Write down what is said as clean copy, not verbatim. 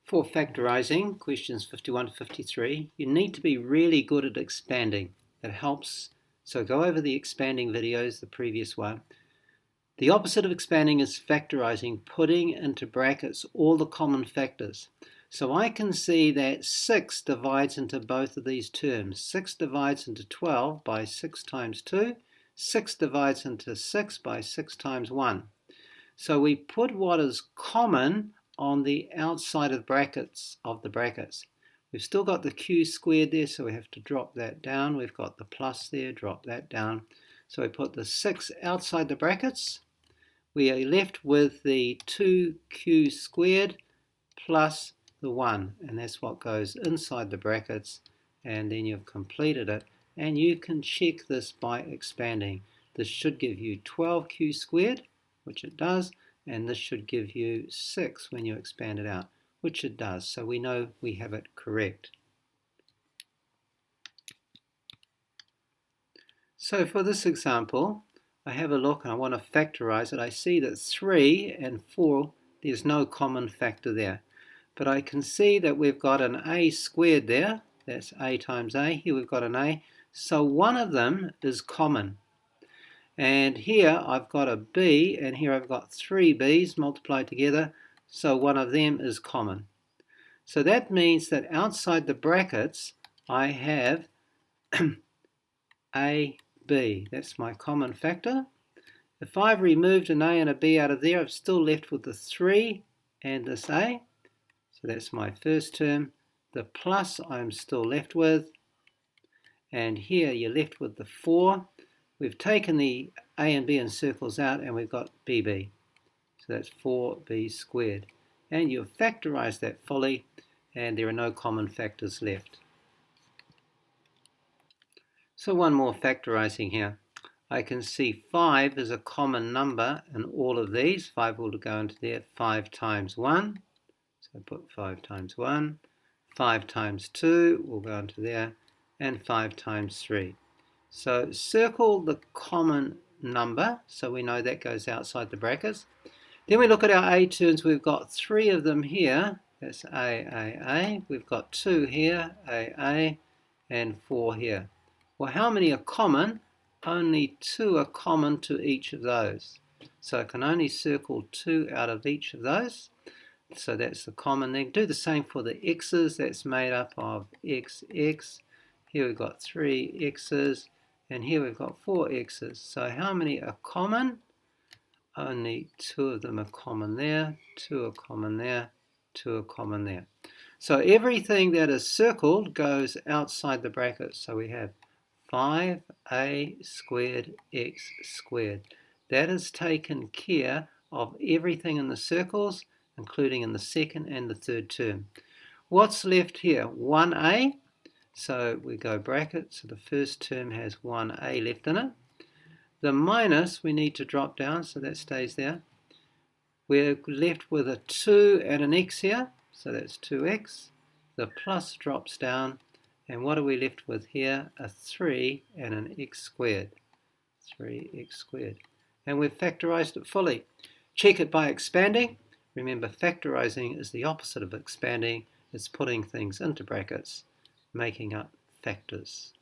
For factorizing, questions 51 to 53, you need to be really good at expanding. It helps. So go over the expanding videos, the previous one. The opposite of expanding is factorizing, putting into brackets all the common factors. So I can see that 6 divides into both of these terms. 6 divides into 12 by 6 times 2. 6 divides into 6 by 6 times 1. So we put what is common on the outside of the brackets. We've still got the q squared there, so we have to drop that down. We've got the plus there, drop that down. So we put the 6 outside the brackets. We are left with the 2q squared plus the 1, and that's what goes inside the brackets, and then you've completed it. And you can check this by expanding. This should give you 12q squared, which it does, and this should give you 6 when you expand it out, which it does. So we know we have it correct. So for this example, I have a look and I want to factorize it. I see that 3 and 4, there's no common factor there. But I can see that we've got an a squared there. That's a times a. Here we've got an a. So one of them is common. And here I've got a b, and here I've got 3 b's multiplied together, so one of them is common. So that means that outside the brackets I have a, b. That's my common factor. If I've removed an a and a b out of there, I'm still left with the 3 and this a. So that's my first term. The plus I'm still left with. And here you're left with the 4. We've taken the a and b in circles out, and we've got bb. So that's 4b squared. And you've factorized that fully, and there are no common factors left. So one more factorizing here. I can see 5 is a common number in all of these. 5 will go into there. 5 times 1. So I put 5 times 1. 5 times 2 will go into there. And 5 times 3. So circle the common number, so we know that goes outside the brackets. Then we look at our a terms. We've got 3 of them here. That's a. We've got 2 here, a, and 4 here. Well, how many are common? Only 2 are common to each of those. So I can only circle 2 out of each of those. So that's the common thing. Do the same for the x's. That's made up of x. Here we've got 3 x's. And here we've got 4 x's. So how many are common? Only 2 of them are common there, 2 are common there, 2 are common there. So everything that is circled goes outside the brackets. So we have 5a squared x squared. That has taken care of everything in the circles, including in the second and the third term. What's left here? 1a. So we go bracket, so the first term has 1a left in it. The minus we need to drop down, so that stays there. We're left with a 2 and an x here, so that's 2x. The plus drops down, and what are we left with here? A 3 and an x squared. 3x squared. And we've factorized it fully. Check it by expanding. Remember, factorizing is the opposite of expanding. It's putting things into brackets, making up factors.